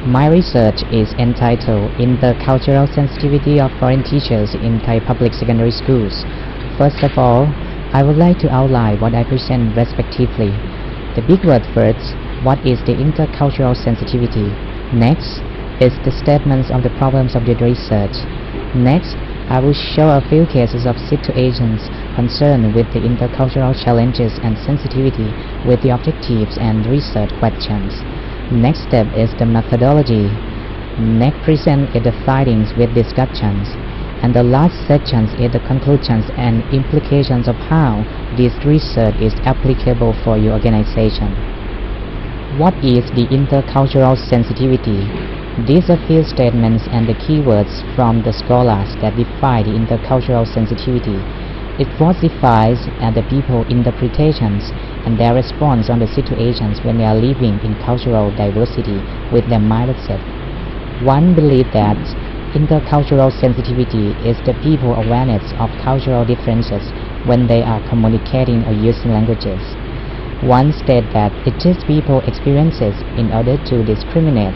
My research is entitled Intercultural Sensitivity of Foreign Teachers in Thai Public Secondary Schools. First of all, I would like to outline what I present respectively. The big word first, what is the intercultural sensitivity? Next is the statements of the problems of the research. Next, I will show a few cases of situations concerned with the intercultural challenges and sensitivity with the objectives and research questions. Next step is the methodology. Next present is the findings with discussions. And the last section is the conclusions and implications of how this research is applicable for your organization. What is the intercultural sensitivity? These are few statements and the keywords from the scholars that define the intercultural sensitivity. It was defined as the people's interpretations and their response on the situations when they are living in cultural diversity with their mindset. One believes that intercultural sensitivity is the people's awareness of cultural differences when they are communicating or using languages. One states that it is people's experiences in order to discriminate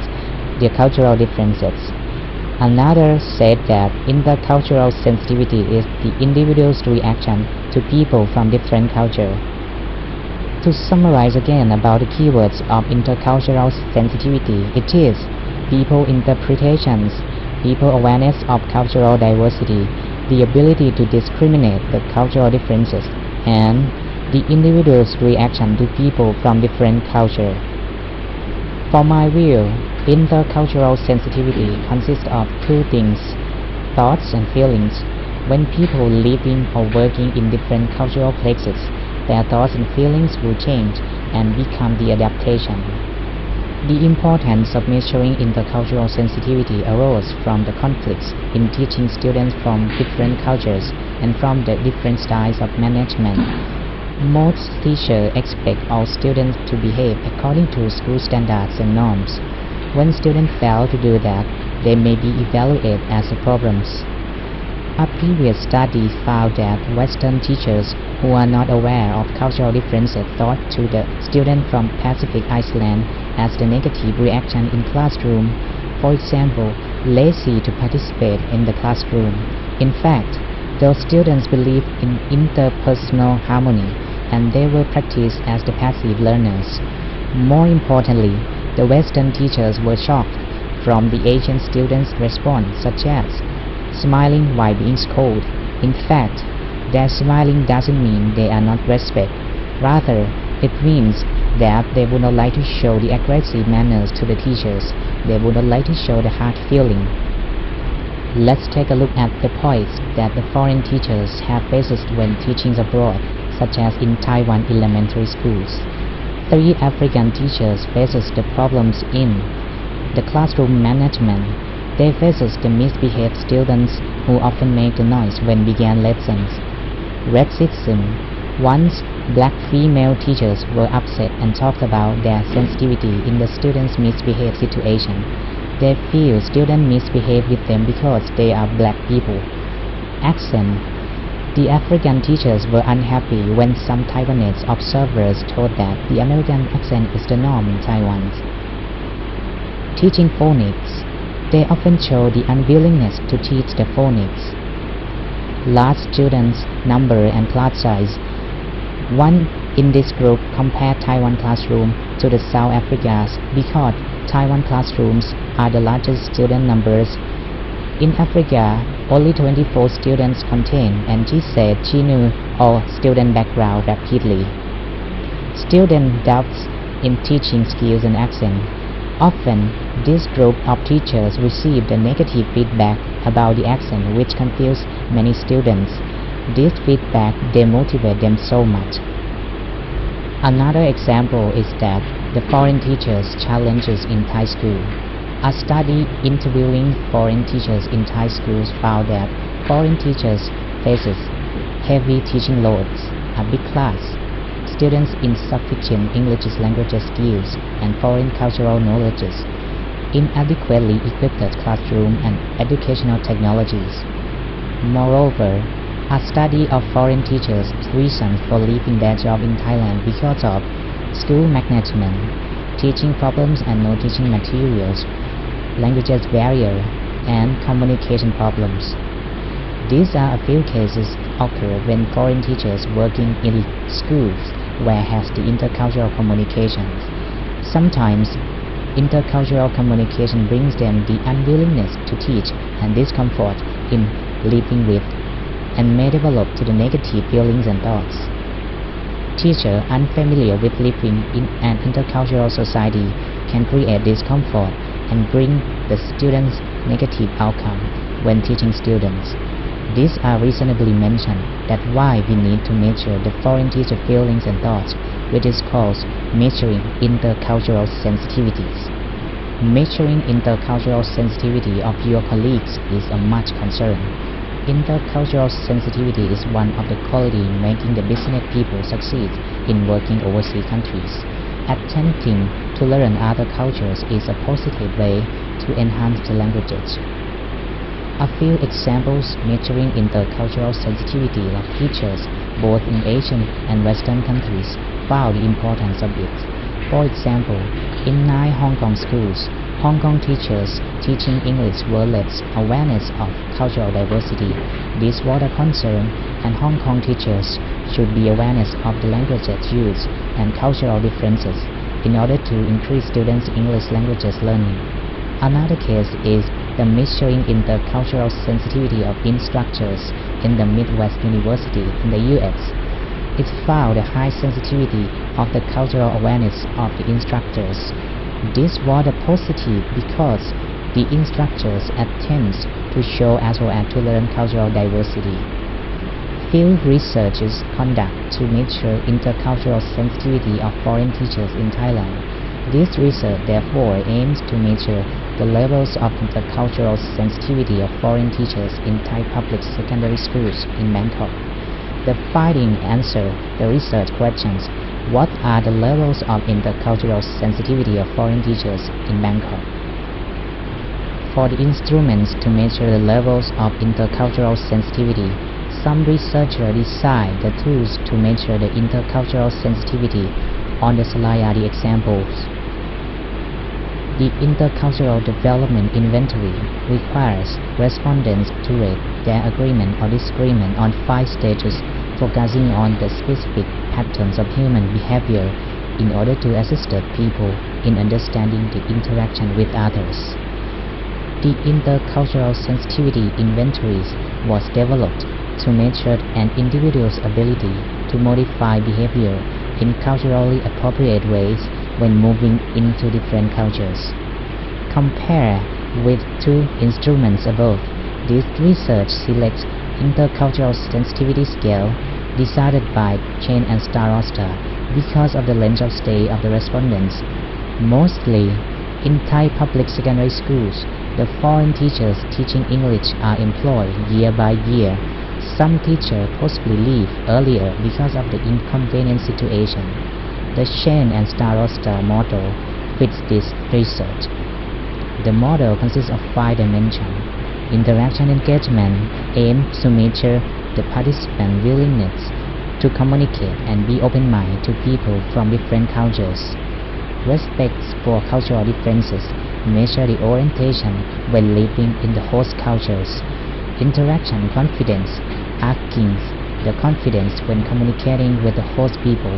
their cultural differences. Another said that intercultural sensitivity is the individual's reaction to people from different cultures. To summarize again about the keywords of intercultural sensitivity, it is people interpretations, people awareness of cultural diversity, the ability to discriminate the cultural differences, and the individual's reaction to people from different cultures. For my view, intercultural sensitivity consists of two things: thoughts and feelings. When people living or working in different cultural places, their thoughts and feelings will change and become the adaptation. The importance of measuring intercultural sensitivity arose from the conflicts in teaching students from different cultures and from the different styles of management. Most teachers expect all students to behave according to school standards and norms. When students fail to do that, they may be evaluated as problems. A previous study found that Western teachers who are not aware of cultural differences thought to the students from Pacific Island as the negative reaction in classroom, for example, lazy to participate in the classroom. In fact, those students believed in interpersonal harmony and they were practiced as the passive learners. More importantly, the Western teachers were shocked from the Asian students' response, such as smiling while being scolded. In fact, their smiling doesn't mean they are not respect. Rather, it means that they would not like to show the aggressive manners to the teachers. They would not like to show the hard feeling. Let's take a look at the points that the foreign teachers have faced when teaching abroad, such as in Taiwan elementary schools. 3 African teachers faces the problems in the classroom management. They faces the misbehaved students who often make the noise when began lessons. Racism. Once, black female teachers were upset and talked about their sensitivity in the students' misbehaved situation. They feel students misbehave with them because they are black people. Accent. The African teachers were unhappy when some Taiwanese observers told that the American accent is the norm in Taiwan. Teaching phonics. They often show the unwillingness to teach the phonics. Large students' number and class size. One in this group compared Taiwan classroom to the South Africa's because Taiwan classrooms are the largest student numbers. In Africa, only 24 students contained, and she said she knew all student background rapidly. Student doubts in teaching skills and accent. Often, this group of teachers received a negative feedback about the accent which confused many students. This feedback demotivated them so much. Another example is that the foreign teachers' challenges in Thai school. A study interviewing foreign teachers in Thai schools found that foreign teachers faces heavy teaching loads, a big class, students insufficient English language skills and foreign cultural knowledges, inadequately equipped classroom and educational technologies. Moreover, a study of foreign teachers' reasons for leaving their job in Thailand because of school management, teaching problems and no teaching materials language barrier, and communication problems. These are a few cases occur when foreign teachers working in schools where has the intercultural communications. Sometimes intercultural communication brings them the unwillingness to teach and discomfort in living with, and may develop to the negative feelings and thoughts. Teachers unfamiliar with living in an intercultural society can create discomfort and bring the students negative outcome when teaching students. These are reasonably mentioned that why we need to measure the foreign teacher feelings and thoughts, which is called measuring intercultural sensitivities. Measuring intercultural sensitivity of your colleagues is a much concern. Intercultural sensitivity is one of the qualities making the business people succeed in working overseas countries. Attempting to learn other cultures is a positive way to enhance the languages. A few examples measuring intercultural sensitivity of teachers both in Asian and Western countries found the importance of it. For example, in 9 Hong Kong schools, Hong Kong teachers teaching English were less awareness of cultural diversity. This was a concern, and Hong Kong teachers should be awareness of the languages used and cultural differences in order to increase students' English languages learning. Another case is the measuring intercultural sensitivity of instructors in the Midwest University in the U.S. It found a high sensitivity of the cultural awareness of the instructors. This was a positive because the instructors attempt to show as well as to learn cultural diversity. Field researches conduct to measure intercultural sensitivity of foreign teachers in Thailand. This research therefore aims to measure the levels of intercultural sensitivity of foreign teachers in Thai public secondary schools in Bangkok. The finding answer the research questions: what are the levels of intercultural sensitivity of foreign teachers in Bangkok? For the instruments to measure the levels of intercultural sensitivity, some researchers designed the tools to measure the intercultural sensitivity. On the slide are the examples. The Intercultural Development Inventory requires respondents to rate their agreement or disagreement on 5 stages, focusing on the specific patterns of human behavior in order to assist the people in understanding the interaction with others. The Intercultural Sensitivity Inventories was developed to measure an individual's ability to modify behavior in culturally appropriate ways when moving into different cultures. Compare with 2 instruments above. This research selects intercultural sensitivity scale decided by chain and star roster because of the length of stay of the respondents. Mostly in Thai public secondary schools, the foreign teachers teaching English are employed year by year. Some teachers possibly leave earlier because of the inconvenient situation. The chain and star roster model fits this research. The model consists of 5 dimensions. Interaction engagement aims to measure the participant willingness to communicate and be open-minded to people from different cultures. Respect for cultural differences measure the orientation when living in the host cultures. Interaction confidence asking the confidence when communicating with the host people.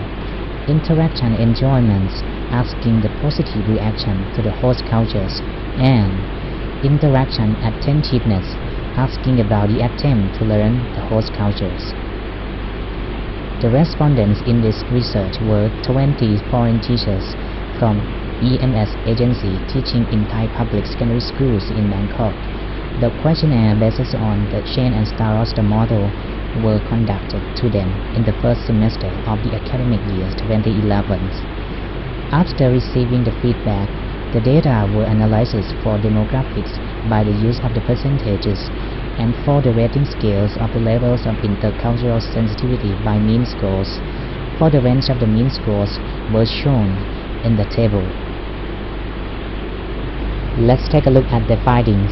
Interaction enjoyment asking the positive reaction to the host cultures, and interaction attentiveness asking about the attempt to learn the host cultures. The respondents in this research were 20 foreign teachers from EMS agency teaching in Thai public secondary schools in Bangkok. The questionnaire based on the chain and star roster model were conducted to them in the first semester of the academic year 2011. After receiving the feedback, the data were analyzed for demographics by the use of the percentages and for the rating scales of the levels of intercultural sensitivity by mean scores. For the range of the mean scores were shown in the table. Let's take a look at the findings.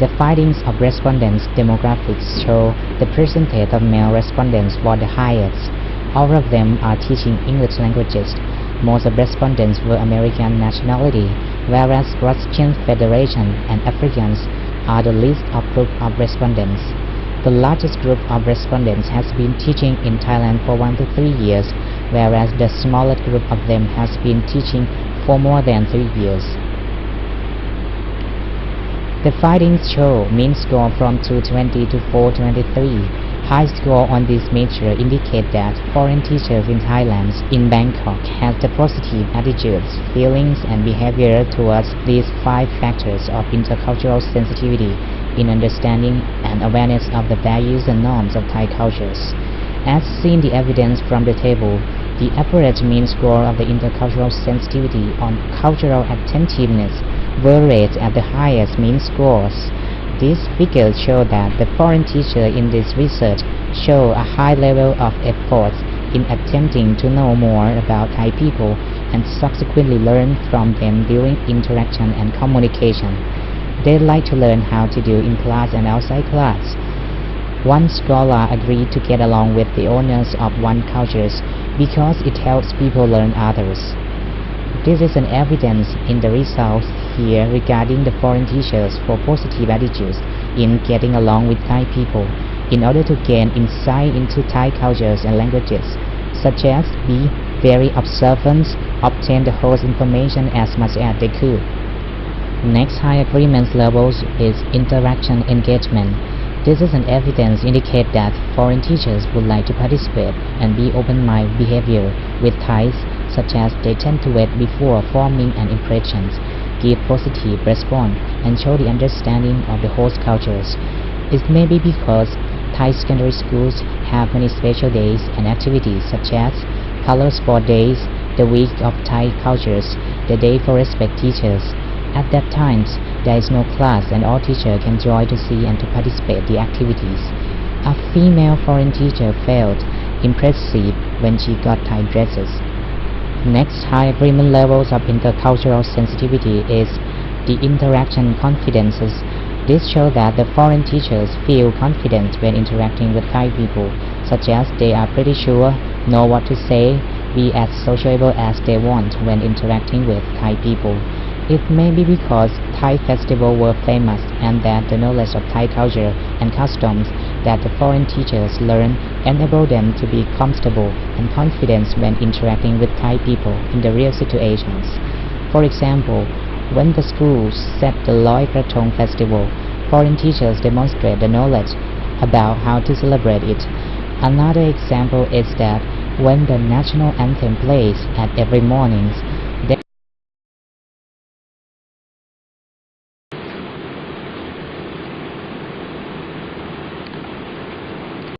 The findings of respondents' demographics show the percentage of male respondents was the highest. All of them are teaching English languages. Most of respondents were American nationality, whereas Russian Federation and Africans are the least of group of respondents. The largest group of respondents has been teaching in Thailand for 1 to 3 years, whereas the smallest group of them has been teaching for more than 3 years. The findings show mean score from 220 to 423. High score on this measure indicate that foreign teachers in Thailand, in Bangkok, has the positive attitudes, feelings and behavior towards these 5 factors of intercultural sensitivity in understanding and awareness of the values and norms of Thai cultures. As seen the evidence from the table, the average mean score of the intercultural sensitivity on cultural attentiveness varies at the highest mean scores. These figures show that the foreign teachers in this research show a high level of effort in attempting to know more about Thai people and subsequently learn from them during interaction and communication. They like to learn how to do in class and outside class. One scholar agreed to get along with the owners of one cultures because it helps people learn others. This is an evidence in the results here regarding the foreign teachers for positive attitudes in getting along with Thai people in order to gain insight into Thai cultures and languages, such as be very observant, obtain the whole information as much as they could. Next high agreement levels is interaction engagement. This is an evidence indicate that foreign teachers would like to participate and be open-minded behavior with Thais, such as they tend to wait before forming an impression, give positive response, and show the understanding of the host cultures. It may be because Thai secondary schools have many special days and activities such as Color Sport Days, the Week of Thai Cultures, the Day for Respect Teachers. At that time, there is no class and all teachers can join to see and to participate the activities. A female foreign teacher felt impressive when she got Thai dresses. Next high agreement levels of intercultural sensitivity is the interaction confidences. This shows that the foreign teachers feel confident when interacting with Thai people, such as they are pretty sure, know what to say, be as sociable as they want when interacting with Thai people. It may be because Thai festivals were famous and that the knowledge of Thai culture and customs that the foreign teachers learn enable them to be comfortable and confident when interacting with Thai people in the real situations. For example, when the schools set the Loi Krathong festival, foreign teachers demonstrate the knowledge about how to celebrate it. Another example is that when the national anthem plays at every morning,